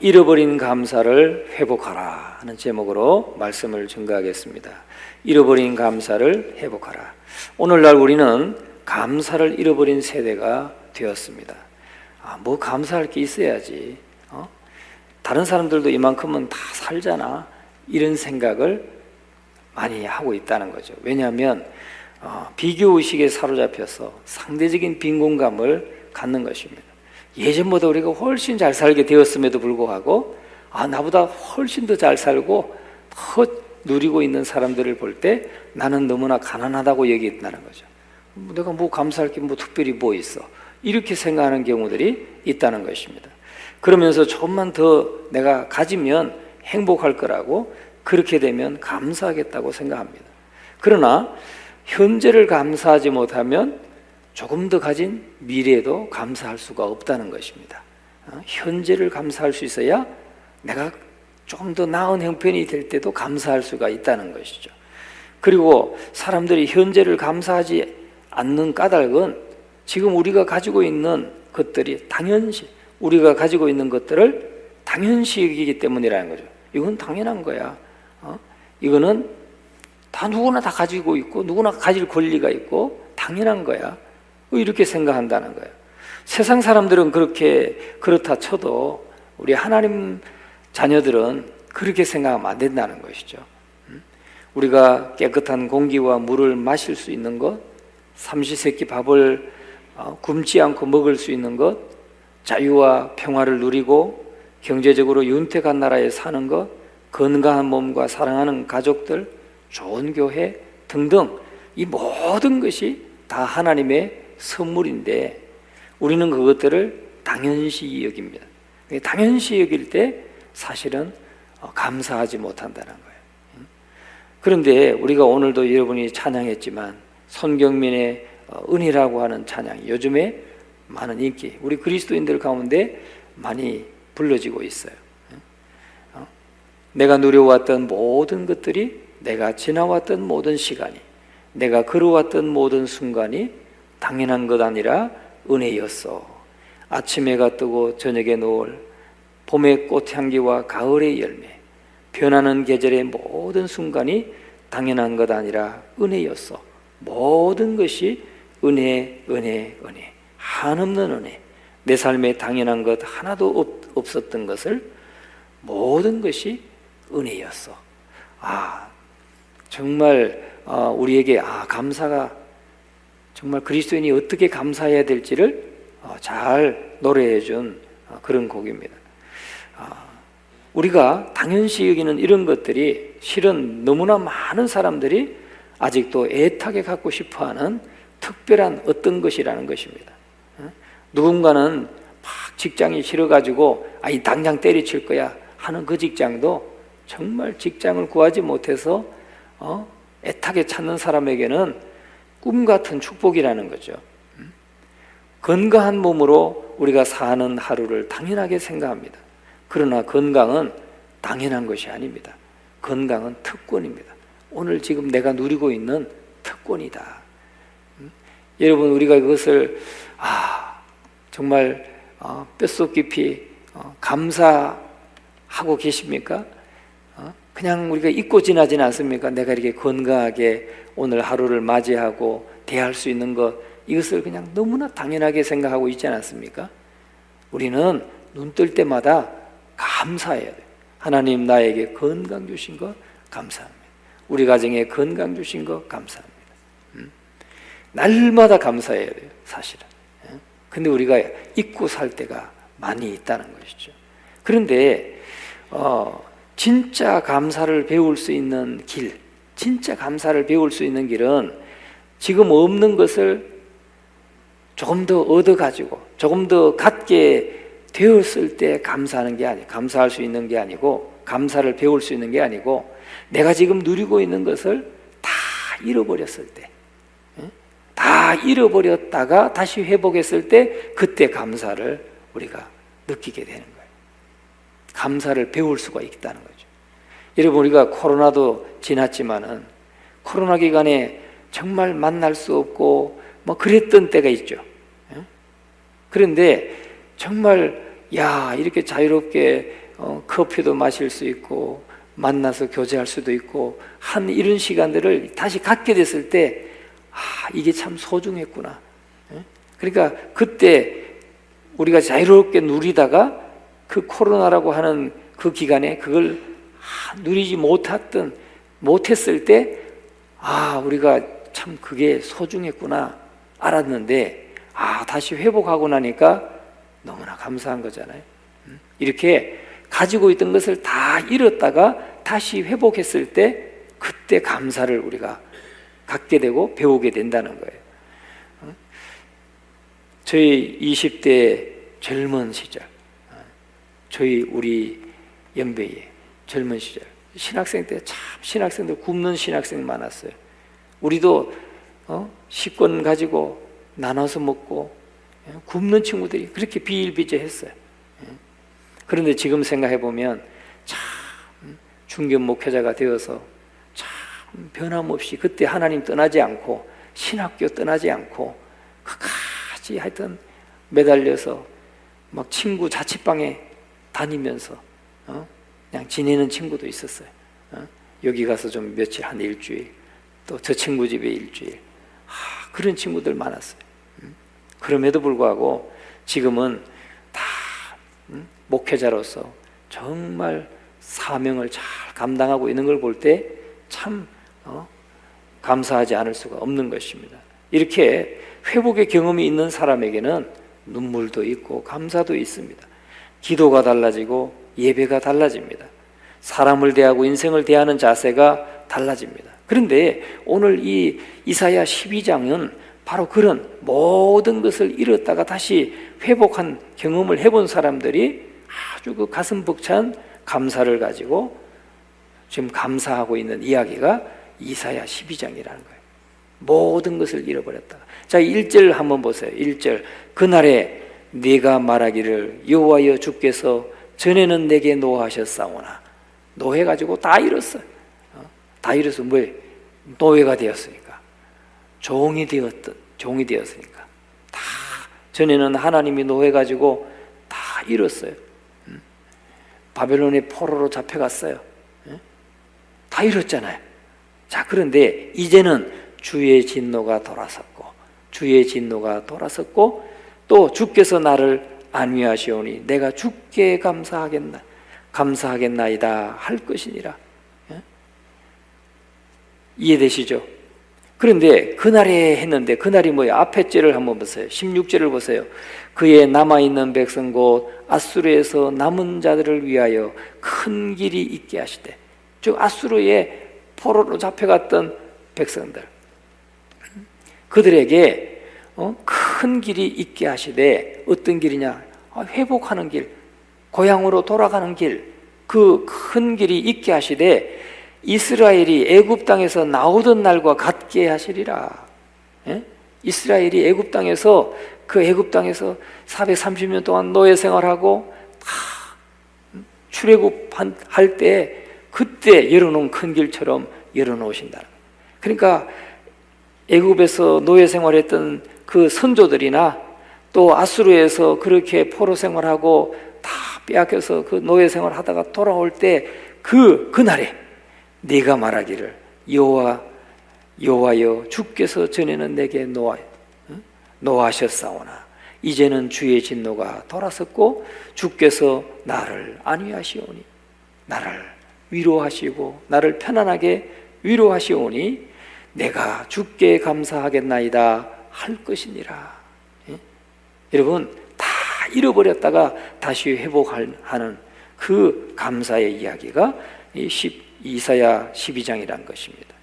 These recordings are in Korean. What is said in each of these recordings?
잃어버린 감사를 회복하라 하는 제목으로 말씀을 증거하겠습니다. 잃어버린 감사를 회복하라. 오늘날 우리는 감사를 잃어버린 세대가 되었습니다. 뭐 감사할 게 있어야지, 다른 사람들도 이만큼은 다 살잖아, 이런 생각을 많이 하고 있다는 거죠. 왜냐하면 비교의식에 사로잡혀서 상대적인 빈곤감을 갖는 것입니다. 예전보다 우리가 훨씬 잘 살게 되었음에도 불구하고 나보다 훨씬 더 잘 살고 더 누리고 있는 사람들을 볼 때 나는 너무나 가난하다고 얘기했다는 거죠. 내가 뭐 감사할 게 뭐 특별히 뭐 있어, 이렇게 생각하는 경우들이 있다는 것입니다. 그러면서 조금만 더 내가 가지면 행복할 거라고, 그렇게 되면 감사하겠다고 생각합니다. 그러나 현재를 감사하지 못하면 조금 더 가진 미래에도 감사할 수가 없다는 것입니다. 현재를 감사할 수 있어야 내가 좀 더 나은 형편이 될 때도 감사할 수가 있다는 것이죠. 그리고 사람들이 현재를 감사하지 않는 까닭은 지금 우리가 가지고 있는 것들이 당연시, 우리가 가지고 있는 것들을 당연시 여기기 때문이라는 거죠. 이건 당연한 거야. 이거는 다 누구나 다 가지고 있고 누구나 가질 권리가 있고 당연한 거야, 이렇게 생각한다는 거예요. 세상 사람들은 그렇다 쳐도 우리 하나님 자녀들은 그렇게 생각하면 안 된다는 것이죠. 우리가 깨끗한 공기와 물을 마실 수 있는 것, 삼시세끼 밥을 굶지 않고 먹을 수 있는 것, 자유와 평화를 누리고 경제적으로 윤택한 나라에 사는 것, 건강한 몸과 사랑하는 가족들, 좋은 교회 등등, 이 모든 것이 다 하나님의 선물인데 우리는 그것들을 당연시 여깁니다. 당연시 여길 때 사실은 감사하지 못한다는 거예요. 그런데 우리가 오늘도 여러분이 찬양했지만 손경민의 은혜라고 하는 찬양이 요즘에 많은 인기, 우리 그리스도인들 가운데 많이 불러지고 있어요. 내가 누려왔던 모든 것들이, 내가 지나왔던 모든 시간이, 내가 걸어왔던 모든 순간이 당연한 것 아니라 은혜였어. 아침 해가 뜨고 저녁에 노을, 봄의 꽃향기와 가을의 열매, 변하는 계절의 모든 순간이 당연한 것 아니라 은혜였어. 모든 것이 은혜, 은혜, 은혜, 한없는 은혜. 내 삶에 당연한 것 하나도 없었던 것을 모든 것이 은혜였어. 정말 우리에게 감사가, 정말 그리스도인이 어떻게 감사해야 될지를 잘 노래해 준 그런 곡입니다. 우리가 당연시 여기는 이런 것들이 실은 너무나 많은 사람들이 아직도 애타게 갖고 싶어하는 특별한 어떤 것이라는 것입니다. 누군가는 막 직장이 싫어가지고 당장 때려칠 거야 하는 그 직장도 정말 직장을 구하지 못해서 애타게 찾는 사람에게는 꿈 같은 축복이라는 거죠. 건강한 몸으로 우리가 사는 하루를 당연하게 생각합니다. 그러나 건강은 당연한 것이 아닙니다. 건강은 특권입니다. 오늘 지금 내가 누리고 있는 특권이다. 여러분, 우리가 이것을 정말 뼛속 깊이 감사하고 계십니까? 그냥 우리가 잊고 지나지는 않습니까? 내가 이렇게 건강하게 오늘 하루를 맞이하고 대할 수 있는 것, 이것을 그냥 너무나 당연하게 생각하고 있지 않습니까? 우리는 눈 뜰 때마다 감사해야 돼요. 하나님 나에게 건강 주신 것 감사합니다. 우리 가정에 건강 주신 것 감사합니다. 날마다 감사해야 돼요, 사실은. 근데 우리가 잊고 살 때가 많이 있다는 것이죠. 그런데 진짜 감사를 배울 수 있는 길, 진짜 감사를 배울 수 있는 길은 지금 없는 것을 조금 더 얻어가지고 조금 더 갖게 되었을 때 감사하는 게 아니고, 감사할 수 있는 게 아니고, 감사를 배울 수 있는 게 아니고, 내가 지금 누리고 있는 것을 다 잃어버렸을 때, 다 잃어버렸다가 다시 회복했을 때 그때 감사를 우리가 느끼게 되는 거예요. 감사를 배울 수가 있다는 거죠. 여러분, 우리가 코로나도 지났지만은 코로나 기간에 정말 만날 수 없고 뭐 그랬던 때가 있죠. 그런데 정말 이렇게 자유롭게 커피도 마실 수 있고 만나서 교제할 수도 있고 한 이런 시간들을 다시 갖게 됐을 때 이게 참 소중했구나. 그러니까 그때 우리가 자유롭게 누리다가 그 코로나라고 하는 그 기간에 그걸 누리지 못했을 때 우리가 참 그게 소중했구나 알았는데 다시 회복하고 나니까 너무나 감사한 거잖아요. 이렇게 가지고 있던 것을 다 잃었다가 다시 회복했을 때 그때 감사를 우리가 갖게 되고 배우게 된다는 거예요. 저희 20대 젊은 시절, 우리 연배의 젊은 시절, 신학생 때 참 신학생들 굶는 신학생 많았어요. 우리도 식권 가지고 나눠서 먹고 굶는 친구들이 그렇게 비일비재했어요. 그런데 지금 생각해 보면 참 중견 목회자가 되어서 참 변함없이 그때 하나님 떠나지 않고 신학교 떠나지 않고 끝까지 하여튼 매달려서 막 친구 자취방에 다니면서 그냥 지내는 친구도 있었어요. 여기 가서 좀 며칠 한 일주일, 또 저 친구 집에 일주일, 그런 친구들 많았어요. 그럼에도 불구하고 지금은 다 목회자로서 정말 사명을 잘 감당하고 있는 걸 볼 때 참 감사하지 않을 수가 없는 것입니다. 이렇게 회복의 경험이 있는 사람에게는 눈물도 있고 감사도 있습니다. 기도가 달라지고 예배가 달라집니다. 사람을 대하고 인생을 대하는 자세가 달라집니다. 그런데 오늘 이 이사야 12장은 바로 그런 모든 것을 잃었다가 다시 회복한 경험을 해본 사람들이 아주 그 가슴 벅찬 감사를 가지고 지금 감사하고 있는 이야기가 이사야 12장이라는 거예요. 모든 것을 잃어버렸다. 자, 1절 한번 보세요. 1절. 그날에 네가 말하기를 여호와여 주께서 전에는 내게 노하셨사오나. 노해가지고 다 잃었어요. 다 잃어서 노예가 되었으니까, 종이 되었으니까 다 전에는 하나님이 노해가지고 다 잃었어요. 바벨론의 포로로 잡혀갔어요. 다 잃었잖아요. 자, 그런데 이제는 주의 진노가 돌아섰고 또 주께서 나를 안위하시오니 내가 주께 감사하겠나이다 할 것이니라. 이해되시죠? 그런데 그날에 했는데 그날이 뭐예요? 앞에 절을 한번 보세요. 16절을 보세요. 그의 남아있는 백성 곧 아수르에서 남은 자들을 위하여 큰 길이 있게 하시되, 즉 아수르의 포로로 잡혀갔던 백성들, 그들에게 큰 길이 있게 하시되, 어떤 길이냐? 회복하는 길, 고향으로 돌아가는 길, 그 큰 길이 있게 하시되 이스라엘이 애굽 땅에서 나오던 날과 같게 하시리라. 이스라엘이 애굽 땅에서 430년 동안 노예 생활하고 출애굽할 때 그때 열어놓은 큰 길처럼 열어놓으신다. 그러니까 애굽에서 노예 생활했던 그 선조들이나 또 아수르에서 그렇게 포로 생활하고 다 빼앗겨서 그 노예 생활하다가 돌아올 때 그날에 네가 말하기를 여호와여 주께서 전에는 내게 노하셨사오나 이제는 주의 진노가 돌아섰고 주께서 나를 안위하시오니, 나를 위로하시고 나를 편안하게 위로하시오니 내가 주께 감사하겠나이다 할 것이니라. 여러분, 다 잃어버렸다가 다시 회복하는 그 감사의 이야기가 이사야 12장이라는 것입니다.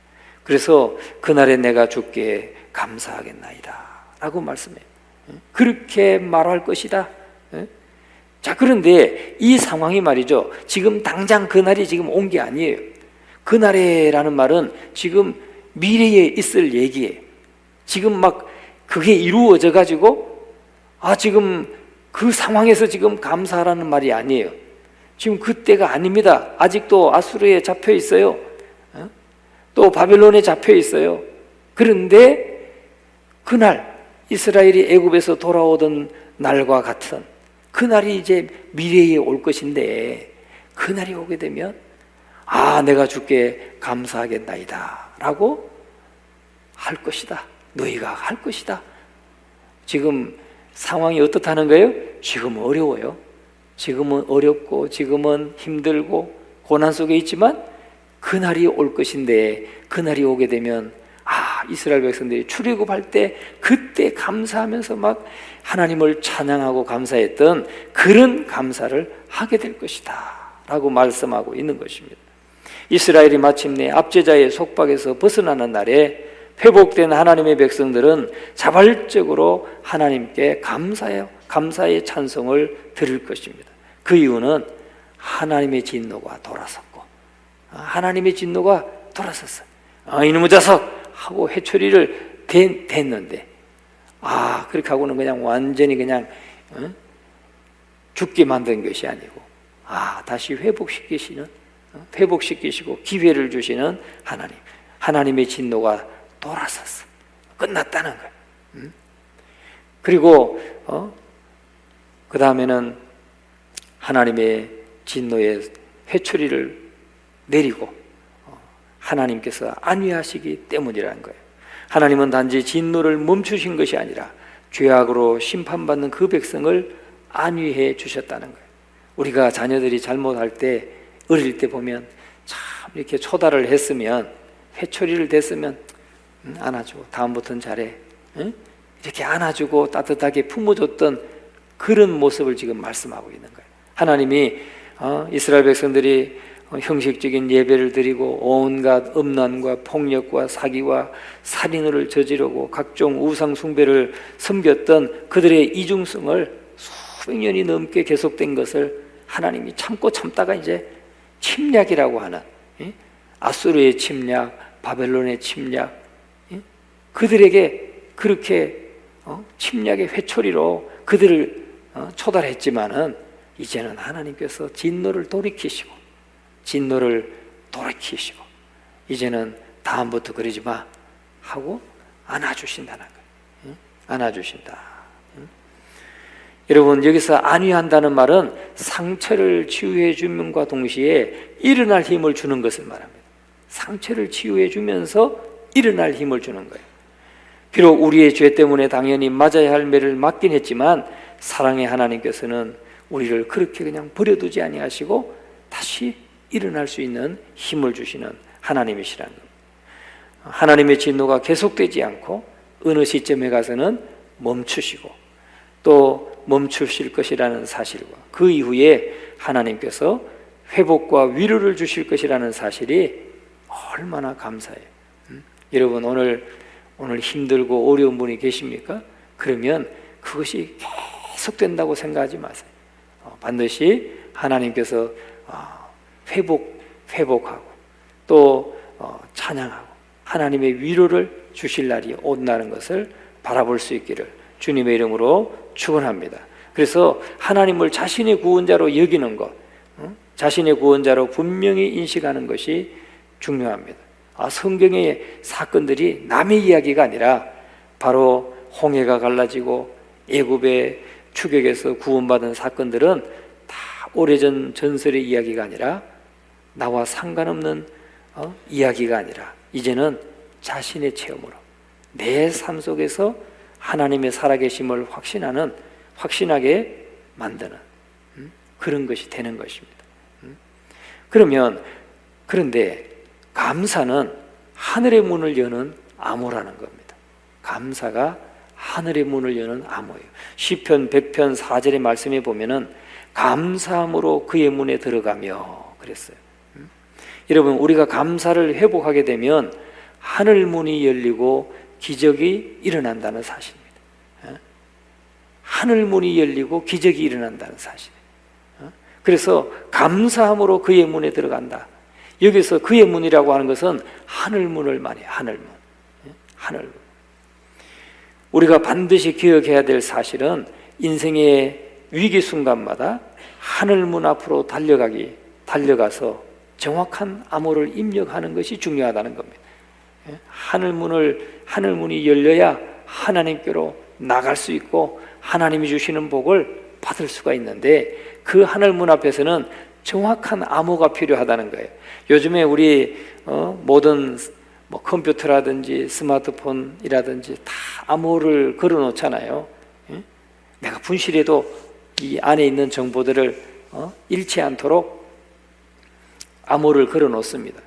그래서 그날에 내가 주께 감사하겠나이다 라고 말씀해요. 그렇게 말할 것이다. 자, 그런데 이 상황이 말이죠, 지금 당장 그날이 지금 온 게 아니에요. 그날에라는 말은 지금 미래에 있을 얘기예요. 지금 막 그게 이루어져 가지고 지금 그 상황에서 지금 감사하라는 말이 아니에요. 지금 그때가 아닙니다. 아직도 아수르에 잡혀 있어요. 또 바벨론에 잡혀 있어요. 그런데 그날 이스라엘이 애굽에서 돌아오던 날과 같은 그날이 이제 미래에 올 것인데, 그날이 오게 되면 아, 내가 주께 감사하겠나이다 라고 할 것이다. 너희가 할 것이다. 지금 상황이 어떻다는 거예요? 지금은 어려워요. 지금은 어렵고 지금은 힘들고 고난 속에 있지만 그날이 올 것인데, 그날이 오게 되면 아, 이스라엘 백성들이 출애굽할 때 그때 감사하면서 막 하나님을 찬양하고 감사했던 그런 감사를 하게 될 것이다 라고 말씀하고 있는 것입니다. 이스라엘이 마침내 압제자의 속박에서 벗어나는 날에 회복된 하나님의 백성들은 자발적으로 하나님께 감사의 찬송을 드릴 것입니다. 그 이유는 하나님의 진노가 돌아섰고, 하나님의 진노가 돌아섰어요. 이놈의 자석 하고 회초리를 댔는데, 그렇게 하고는 그냥 완전히 그냥 죽게 만든 것이 아니고, 다시 회복시키시고 기회를 주시는 하나님의 진노가 돌아섰어. 끝났다는 거예요. 그리고 그 다음에는 하나님의 진노의 회초리를 내리고 하나님께서 안위하시기 때문이라는 거예요. 하나님은 단지 진노를 멈추신 것이 아니라 죄악으로 심판받는 그 백성을 안위해 주셨다는 거예요. 우리가 자녀들이 잘못할 때, 어릴 때 보면 참 이렇게 초달을 했으면, 회초리를 댔으면 안아주고 다음부터는 잘해, 이렇게 안아주고 따뜻하게 품어줬던 그런 모습을 지금 말씀하고 있는 거예요. 하나님이 이스라엘 백성들이 형식적인 예배를 드리고 온갖 음란과 폭력과 사기와 살인을 저지르고 각종 우상 숭배를 섬겼던 그들의 이중성을 수백 년이 넘게 계속된 것을 하나님이 참고 참다가 이제 침략이라고 하는, 아수르의 침략, 바벨론의 침략, 그들에게 그렇게 침략의 회초리로 그들을 초달했지만은 이제는 하나님께서 진노를 돌이키시고 이제는 다음부터 그러지 마 하고 안아주신다는 거예요. 안아주신다. 여러분, 여기서 안위한다는 말은 상처를 치유해 주면과 동시에 일어날 힘을 주는 것을 말합니다. 상처를 치유해 주면서 일어날 힘을 주는 거예요. 비록 우리의 죄 때문에 당연히 맞아야 할 매를 맞긴 했지만 사랑의 하나님께서는 우리를 그렇게 그냥 버려두지 아니하시고 다시 일어날 수 있는 힘을 주시는 하나님이시라는 겁니다. 하나님의 진노가 계속되지 않고 어느 시점에 가서는 멈추시고 또 멈추실 것이라는 사실과 그 이후에 하나님께서 회복과 위로를 주실 것이라는 사실이 얼마나 감사해요. 여러분, 오늘 힘들고 어려운 분이 계십니까? 그러면 그것이 계속된다고 생각하지 마세요. 반드시 하나님께서 회복하고 또 찬양하고 하나님의 위로를 주실 날이 온다는 것을 바라볼 수 있기를 주님의 이름으로 축원합니다. 그래서 하나님을 자신의 구원자로 여기는 것, 자신의 구원자로 분명히 인식하는 것이 중요합니다. 성경의 사건들이 남의 이야기가 아니라 바로 홍해가 갈라지고 애굽의 추격에서 구원받은 사건들은 다 오래전 전설의 이야기가 아니라 나와 상관없는 이야기가 아니라 이제는 자신의 체험으로 내 삶 속에서 하나님의 살아계심을 확신하게 만드는 그런 것이 되는 것입니다. 그런데 감사는 하늘의 문을 여는 암호라는 겁니다. 감사가 하늘의 문을 여는 암호예요. 시편 100편 4절의 말씀에 보면은 감사함으로 그의 문에 들어가며 그랬어요. 여러분, 우리가 감사를 회복하게 되면 하늘 문이 열리고 기적이 일어난다는 사실입니다. 하늘 문이 열리고 기적이 일어난다는 사실이에요. 그래서 감사함으로 그의 문에 들어간다. 여기서 그의 문이라고 하는 것은 하늘문을 말해요. 하늘문. 우리가 반드시 기억해야 될 사실은 인생의 위기 순간마다 하늘문 앞으로 달려가서 정확한 암호를 입력하는 것이 중요하다는 겁니다. 하늘문이 열려야 하나님께로 나갈 수 있고 하나님이 주시는 복을 받을 수가 있는데 그 하늘문 앞에서는 정확한 암호가 필요하다는 거예요. 요즘에 우리 모든 컴퓨터라든지 스마트폰이라든지 다 암호를 걸어 놓잖아요. 내가 분실해도 이 안에 있는 정보들을 잃지 않도록 암호를 걸어 놓습니다.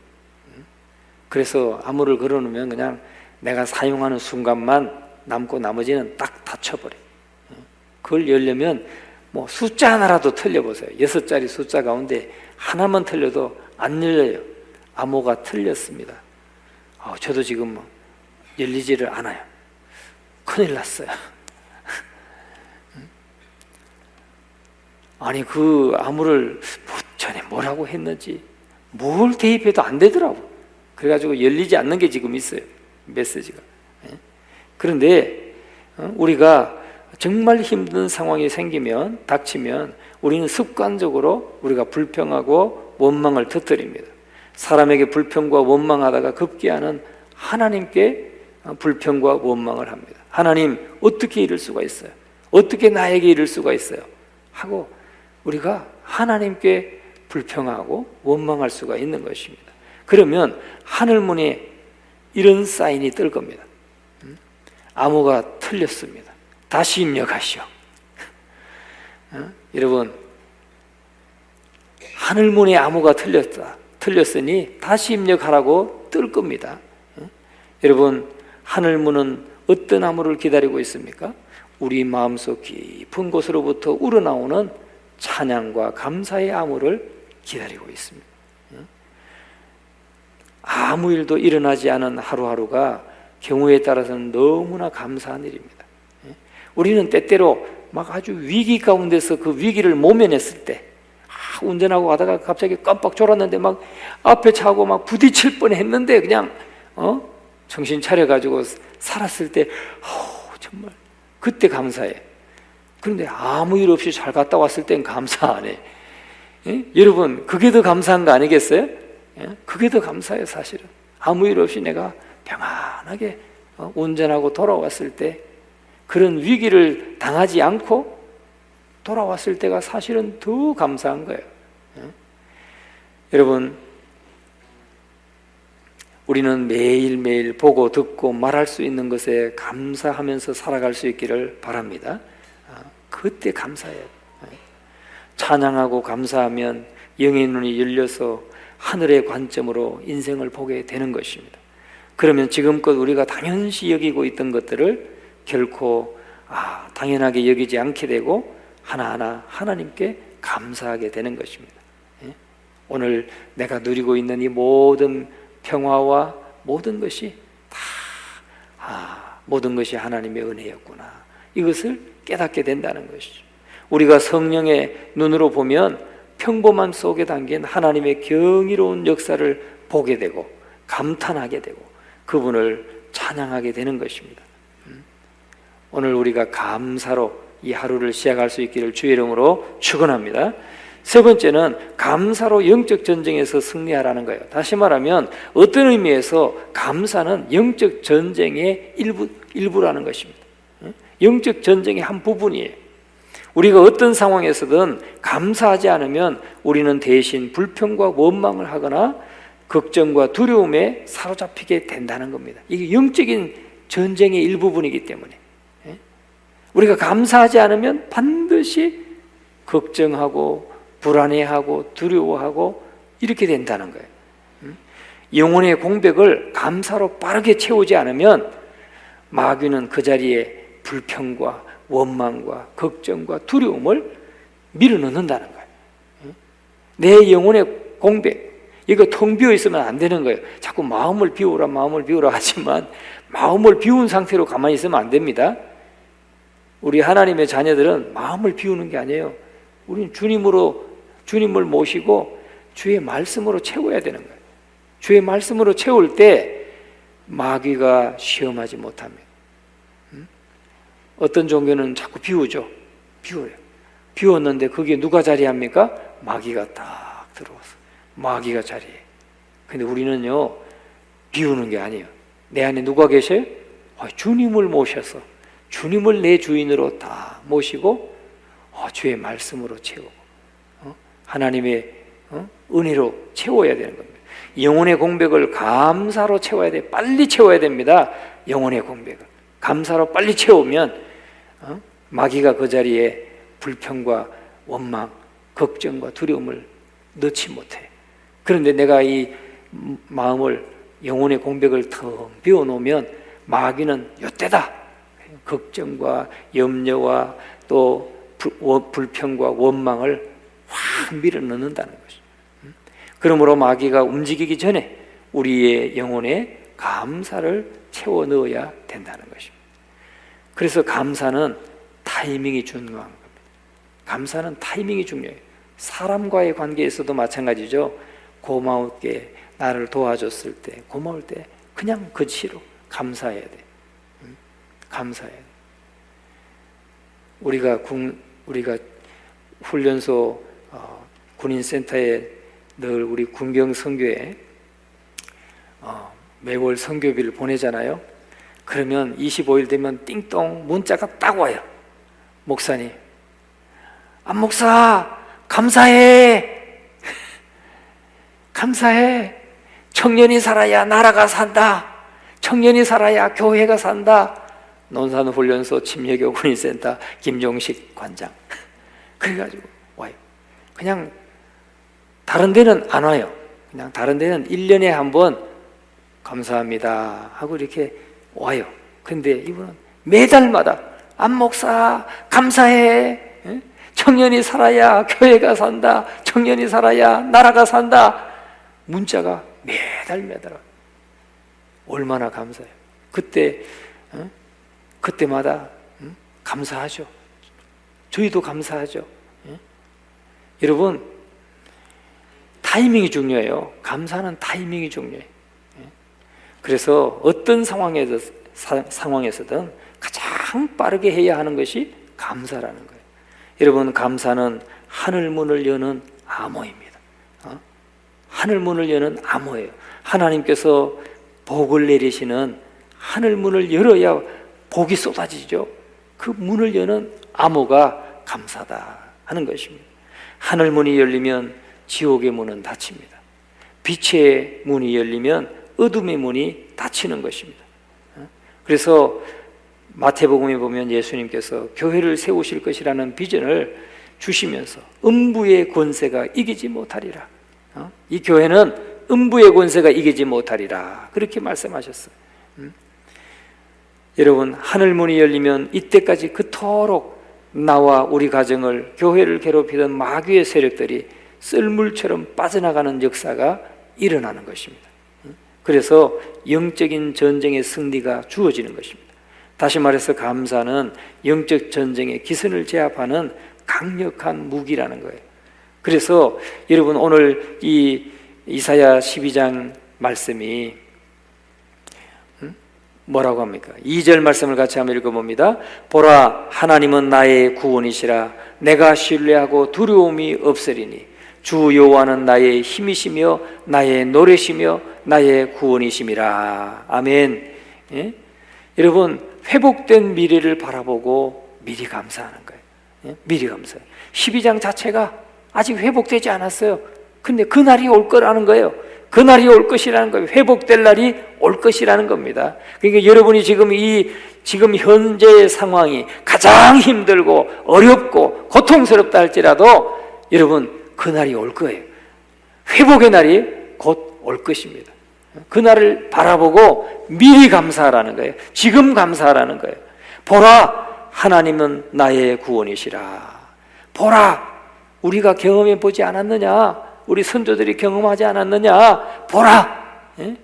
그래서 암호를 걸어 놓으면 그냥 내가 사용하는 순간만 남고 나머지는 딱 닫혀버려요. 그걸 열려면 숫자 하나라도 틀려보세요. 6자리 숫자 가운데 하나만 틀려도 안 열려요. 암호가 틀렸습니다. 저도 지금 열리지를 않아요. 큰일 났어요. 아니 그 암호를 전에 뭐라고 했는지 뭘 대입해도 안 되더라고. 그래가지고 열리지 않는 게 지금 있어요. 메시지가. 그런데 우리가 정말 힘든 상황이 생기면, 닥치면 우리는 습관적으로 우리가 불평하고 원망을 터뜨립니다. 사람에게 불평과 원망하다가 급기야는 하나님께 불평과 원망을 합니다. 하나님 어떻게 이럴 수가 있어요? 어떻게 나에게 이럴 수가 있어요? 하고 우리가 하나님께 불평하고 원망할 수가 있는 것입니다. 그러면 하늘문에 이런 사인이 뜰 겁니다. 암호가 틀렸습니다. 다시 입력하시오. 여러분, 하늘문에 암호가 틀렸으니 다시 입력하라고 뜰 겁니다. 여러분, 하늘문은 어떤 암호를 기다리고 있습니까? 우리 마음속 깊은 곳으로부터 우러나오는 찬양과 감사의 암호를 기다리고 있습니다. 아무 일도 일어나지 않은 하루하루가 경우에 따라서는 너무나 감사한 일입니다. 우리는 때때로 막 아주 위기 가운데서 그 위기를 모면했을 때, 운전하고 가다가 갑자기 깜빡 졸았는데 막 앞에 차고 막 부딪힐 뻔했는데 그냥 정신 차려가지고 살았을 때 정말 그때 감사해. 그런데 아무 일 없이 잘 갔다 왔을 땐 감사 안 해. 여러분, 그게 더 감사한 거 아니겠어요? 그게 더 감사해요. 사실은 아무 일 없이 내가 평안하게 운전하고 돌아왔을 때, 그런 위기를 당하지 않고 돌아왔을 때가 사실은 더 감사한 거예요. 여러분, 우리는 매일매일 보고 듣고 말할 수 있는 것에 감사하면서 살아갈 수 있기를 바랍니다. 그때 감사해요. 찬양하고 감사하면 영의 눈이 열려서 하늘의 관점으로 인생을 보게 되는 것입니다. 그러면 지금껏 우리가 당연시 여기고 있던 것들을 결코 당연하게 여기지 않게 되고 하나하나 하나님께 감사하게 되는 것입니다. 오늘 내가 누리고 있는 이 모든 평화와 모든 것이 모든 것이 하나님의 은혜였구나, 이것을 깨닫게 된다는 것이죠. 우리가 성령의 눈으로 보면 평범함 속에 담긴 하나님의 경이로운 역사를 보게 되고 감탄하게 되고 그분을 찬양하게 되는 것입니다. 오늘 우리가 감사로 이 하루를 시작할 수 있기를 주의 이름으로 축원합니다. 세 번째는 감사로 영적 전쟁에서 승리하라는 거예요. 다시 말하면 어떤 의미에서 감사는 영적 전쟁의 일부라는 것입니다. 영적 전쟁의 한 부분이에요. 우리가 어떤 상황에서든 감사하지 않으면 우리는 대신 불평과 원망을 하거나 걱정과 두려움에 사로잡히게 된다는 겁니다. 이게 영적인 전쟁의 일부분이기 때문에 우리가 감사하지 않으면 반드시 걱정하고 불안해하고 두려워하고 이렇게 된다는 거예요. 영혼의 공백을 감사로 빠르게 채우지 않으면 마귀는 그 자리에 불평과 원망과 걱정과 두려움을 밀어넣는다는 거예요. 내 영혼의 공백, 이거 텅 비어 있으면 안 되는 거예요. 자꾸 마음을 비우라 하지만 마음을 비운 상태로 가만히 있으면 안 됩니다. 우리 하나님의 자녀들은 마음을 비우는 게 아니에요. 우리는 주님을 모시고 주의 말씀으로 채워야 되는 거예요. 주의 말씀으로 채울 때 마귀가 시험하지 못합니다. 어떤 종교는 자꾸 비우죠. 비워요. 비웠는데 거기에 누가 자리합니까? 마귀가 딱 들어와서 마귀가 자리해. 근데 우리는요, 비우는 게 아니에요. 내 안에 누가 계셔요? 주님을 모셔서 주님을 내 주인으로 다 모시고 주의 말씀으로 채우고 하나님의 은혜로 채워야 되는 겁니다. 영혼의 공백을 감사로 채워야 돼. 빨리 채워야 됩니다. 영혼의 공백을 감사로 빨리 채우면 마귀가 그 자리에 불평과 원망, 걱정과 두려움을 넣지 못해. 그런데 내가 이 마음을, 영혼의 공백을 텅 비워놓으면 마귀는 요때다, 걱정과 염려와 또 불평과 원망을 확 밀어넣는다는 것이죠. 그러므로 마귀가 움직이기 전에 우리의 영혼에 감사를 채워 넣어야 된다는 것입니다. 그래서 감사는 타이밍이 중요한 겁니다. 감사는 타이밍이 중요해요. 사람과의 관계에서도 마찬가지죠. 고마울게 나를 도와줬을 때, 고마울 때 그냥 그치로 감사해야 돼. 감사해야 돼. 우리가 훈련소 군인센터에 늘 우리 군경 선교에 매월 선교비를 보내잖아요. 그러면 25일 되면 띵동 문자가 딱 와요. 목사님, 안 목사 감사해. 감사해. 청년이 살아야 나라가 산다. 청년이 살아야 교회가 산다. 논산훈련소 침례교 군인센터 김종식 관장. 그래가지고 와요. 그냥 다른 데는 안 와요. 그냥 다른 데는 1년에 한 번 감사합니다 하고 이렇게 와요. 근데 이분은 매달마다 안 목사 감사해. 청년이 살아야 교회가 산다. 청년이 살아야 나라가 산다. 문자가 매달 얼마나 감사해요. 그때마다 감사하죠. 저희도 감사하죠. 여러분, 타이밍이 중요해요. 감사는 타이밍이 중요해요. 그래서 어떤 상황에서든 가장 빠르게 해야 하는 것이 감사라는 거예요. 여러분, 감사는 하늘문을 여는 암호입니다. 하늘문을 여는 암호예요. 하나님께서 복을 내리시는 하늘문을 열어야 복이 쏟아지죠. 그 문을 여는 암호가 감사다 하는 것입니다. 하늘문이 열리면 지옥의 문은 닫힙니다. 빛의 문이 열리면 어둠의 문이 닫히는 것입니다. 그래서 마태복음에 보면 예수님께서 교회를 세우실 것이라는 비전을 주시면서 음부의 권세가 이기지 못하리라. 이 교회는 음부의 권세가 이기지 못하리라. 그렇게 말씀하셨어요. 여러분, 하늘문이 열리면 이때까지 그토록 나와 우리 가정을, 교회를 괴롭히던 마귀의 세력들이 썰물처럼 빠져나가는 역사가 일어나는 것입니다. 그래서 영적인 전쟁의 승리가 주어지는 것입니다. 다시 말해서 감사는 영적 전쟁의 기선을 제압하는 강력한 무기라는 거예요. 그래서 여러분, 오늘 이 이사야 12장 말씀이 뭐라고 합니까? 2절 말씀을 같이 한번 읽어봅니다. 보라, 하나님은 나의 구원이시라. 내가 신뢰하고 두려움이 없으리니 주 여호와는 나의 힘이시며 나의 노래시며 나의 구원이심이라. 아멘. 예? 여러분, 회복된 미래를 바라보고 미리 감사하는 거예요. 예? 미리 감사해요. 12장 자체가 아직 회복되지 않았어요. 근데 그 날이 올 거라는 거예요. 그 날이 올 것이라는 거예요. 회복될 날이 올 것이라는 겁니다. 그러니까 여러분이 지금 현재의 상황이 가장 힘들고 어렵고 고통스럽다 할지라도 여러분, 그 날이 올 거예요. 회복의 날이 곧 올 것입니다. 그 날을 바라보고 미리 감사하라는 거예요. 지금 감사하라는 거예요. 보라, 하나님은 나의 구원이시라. 보라, 우리가 경험해 보지 않았느냐? 우리 선조들이 경험하지 않았느냐? 보라! 예?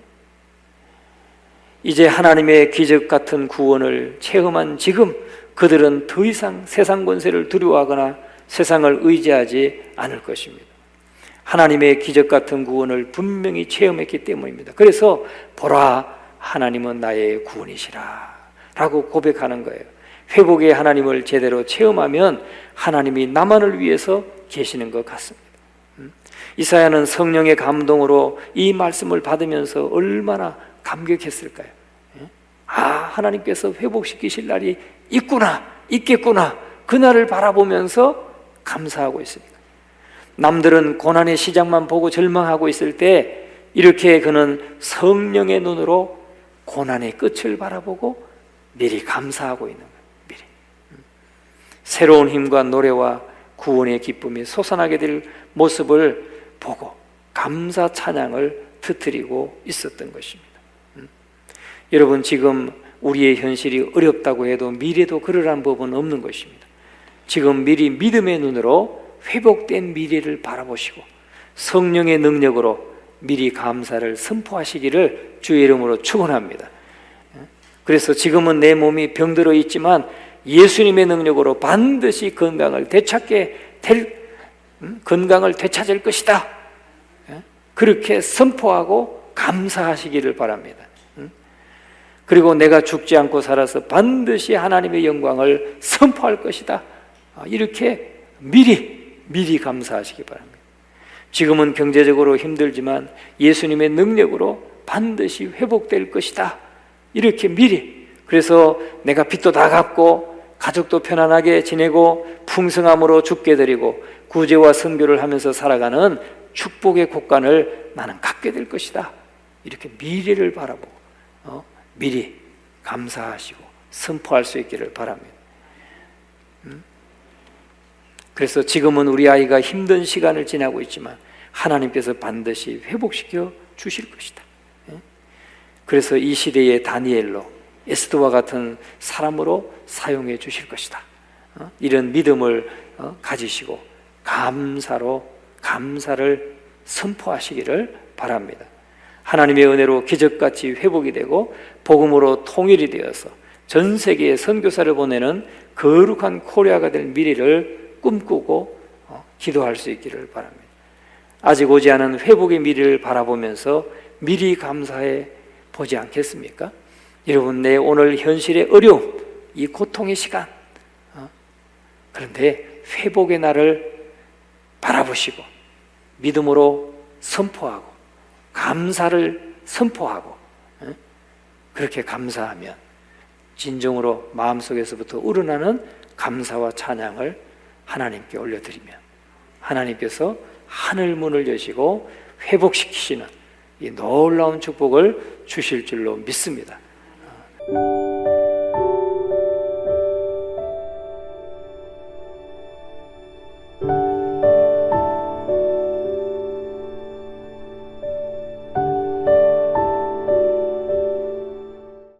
이제 하나님의 기적 같은 구원을 체험한 지금 그들은 더 이상 세상 권세를 두려워하거나 세상을 의지하지 않을 것입니다. 하나님의 기적 같은 구원을 분명히 체험했기 때문입니다. 그래서 보라, 하나님은 나의 구원이시라 라고 고백하는 거예요. 회복의 하나님을 제대로 체험하면 하나님이 나만을 위해서 계시는 것 같습니다. 이사야는 성령의 감동으로 이 말씀을 받으면서 얼마나 감격했을까요? 하나님께서 회복시키실 날이 있겠구나. 그날을 바라보면서 감사하고 있으니까. 남들은 고난의 시작만 보고 절망하고 있을 때 이렇게 그는 성령의 눈으로 고난의 끝을 바라보고 미리 감사하고 있는 거예요. 미리. 새로운 힘과 노래와 구원의 기쁨이 솟아나게 될 모습을 보고 감사 찬양을 터뜨리고 있었던 것입니다. 여러분, 지금 우리의 현실이 어렵다고 해도 미래도 그러란 법은 없는 것입니다. 지금 미리 믿음의 눈으로 회복된 미래를 바라보시고 성령의 능력으로 미리 감사를 선포하시기를 주의 이름으로 축원합니다. 그래서 지금은 내 몸이 병들어 있지만 예수님의 능력으로 반드시 건강을 되찾을 것이다. 그렇게 선포하고 감사하시기를 바랍니다. 그리고 내가 죽지 않고 살아서 반드시 하나님의 영광을 선포할 것이다. 이렇게 미리 감사하시기 바랍니다. 지금은 경제적으로 힘들지만 예수님의 능력으로 반드시 회복될 것이다. 이렇게 미리. 그래서 내가 빚도 다 갚고 가족도 편안하게 지내고 풍성함으로 죽게 드리고 구제와 선교를 하면서 살아가는 축복의 곳간을 나는 갖게 될 것이다. 이렇게 미래를 바라보고 미리 감사하시고 선포할 수 있기를 바랍니다. 그래서 지금은 우리 아이가 힘든 시간을 지나고 있지만 하나님께서 반드시 회복시켜 주실 것이다. 그래서 이 시대의 다니엘로 에스더와 같은 사람으로 사용해 주실 것이다. 이런 믿음을 가지시고 감사를 선포하시기를 바랍니다. 하나님의 은혜로 기적같이 회복이 되고 복음으로 통일이 되어서 전 세계에 선교사를 보내는 거룩한 코리아가 될 미래를 꿈꾸고 기도할 수 있기를 바랍니다. 아직 오지 않은 회복의 미래를 바라보면서 미리 감사해 보지 않겠습니까? 여러분, 내 오늘 현실의 어려움, 이 고통의 시간, 그런데 회복의 날을 바라보시고 믿음으로 선포하고 감사를 선포하고 그렇게 감사하면 진정으로 마음속에서부터 우러나는 감사와 찬양을 하나님께 올려드리면 하나님께서 하늘문을 여시고 회복시키시는 이 놀라운 축복을 주실 줄로 믿습니다.